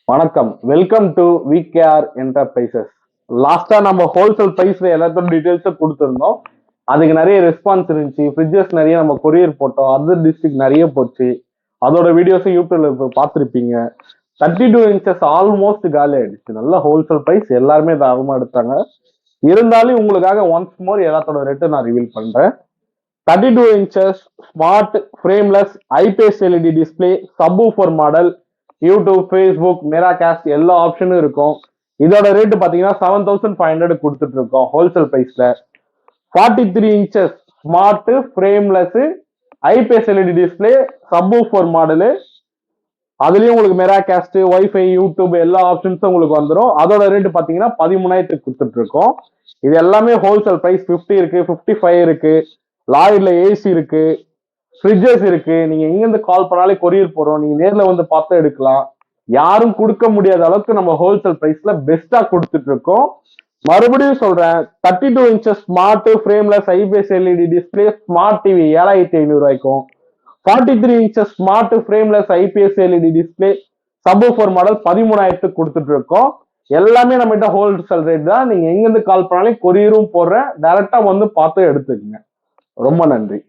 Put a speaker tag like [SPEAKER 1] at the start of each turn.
[SPEAKER 1] வணக்கம், welcome to VKR enterprises. லாஸ்டா நம்ம ஹோல்சேல் பிரைஸ்ல எல்லாத்தோட டீடைல்ஸும் கொடுத்துருந்தோம். அதுக்கு நிறைய ரெஸ்பான்ஸ் இருந்துச்சு. ஃப்ரிட்ஜஸ் நிறைய நம்ம கொரியர் போட்டோம், அதர் டிஸ்ட்ரிக்ட் நிறைய போச்சு. அதோட வீடியோஸும் யூடியூப்ல பார்த்துருப்பீங்க. 32 inches ஆல்மோஸ்ட் காலி ஆயிடுச்சு. நல்ல ஹோல்சேல் பிரைஸ், எல்லாருமே தாராளமா எடுத்தாங்க. இருந்தாலும் உங்களுக்காக ஒன்ஸ் மோர் எல்லாத்தோட ரேட்டு நான் ரிவீல் பண்றேன். 32 inches smart frameless IPS LED display subwoofer model, YouTube, Facebook, Miracast எல்லா ஆப்ஷனும் இருக்கும். இதோட ரேட்டு பார்த்தீங்கன்னா 7500 கொடுத்துட்டு இருக்கோம் ஹோல்சேல் பிரைஸ்ல. 43 inches smart frameless IPS LED display subwoofer model, அதுலயும் உங்களுக்கு மிராகாஸ்ட், வைஃபை, யூடியூப் எல்லா ஆப்ஷன்ஸும் உங்களுக்கு வந்துடும். அதோட ரேட்டு பார்த்தீங்கன்னா 13000 கொடுத்துட்டு இருக்கோம். இது எல்லாமே ஹோல்சேல் பிரைஸ். 50 இருக்கு, 55 இருக்கு, லாரில ஏசி இருக்கு, ஃப்ரிட்ஜஸ் இருக்கு. நீங்க எங்கிருந்து கால் பண்ணாலே கொரியர் போறோம். நீங்க நேர்ல வந்து பார்த்து எடுக்கலாம். யாரும் கொடுக்க முடியாத அளவுக்கு நம்ம ஹோல்சேல் பிரைஸ்ல பெஸ்டா கொடுத்துட்டு இருக்கோம். மறுபடியும் சொல்றேன், 32 inches smart frameless IPS LED display smart TV 7500 ரூபாய்க்கும், 43 inches smart frameless IPS LED display subwoofer model 13000 கொடுத்துட்டு இருக்கோம். எல்லாமே நம்ம கிட்ட ஹோல்சேல் ரேட் தான். நீங்க எங்கிருந்து கால் பண்ணாலே கொரியரும் போடுறேன். டைரக்டா வந்து பார்த்து எடுத்துக்கங்க. ரொம்ப நன்றி.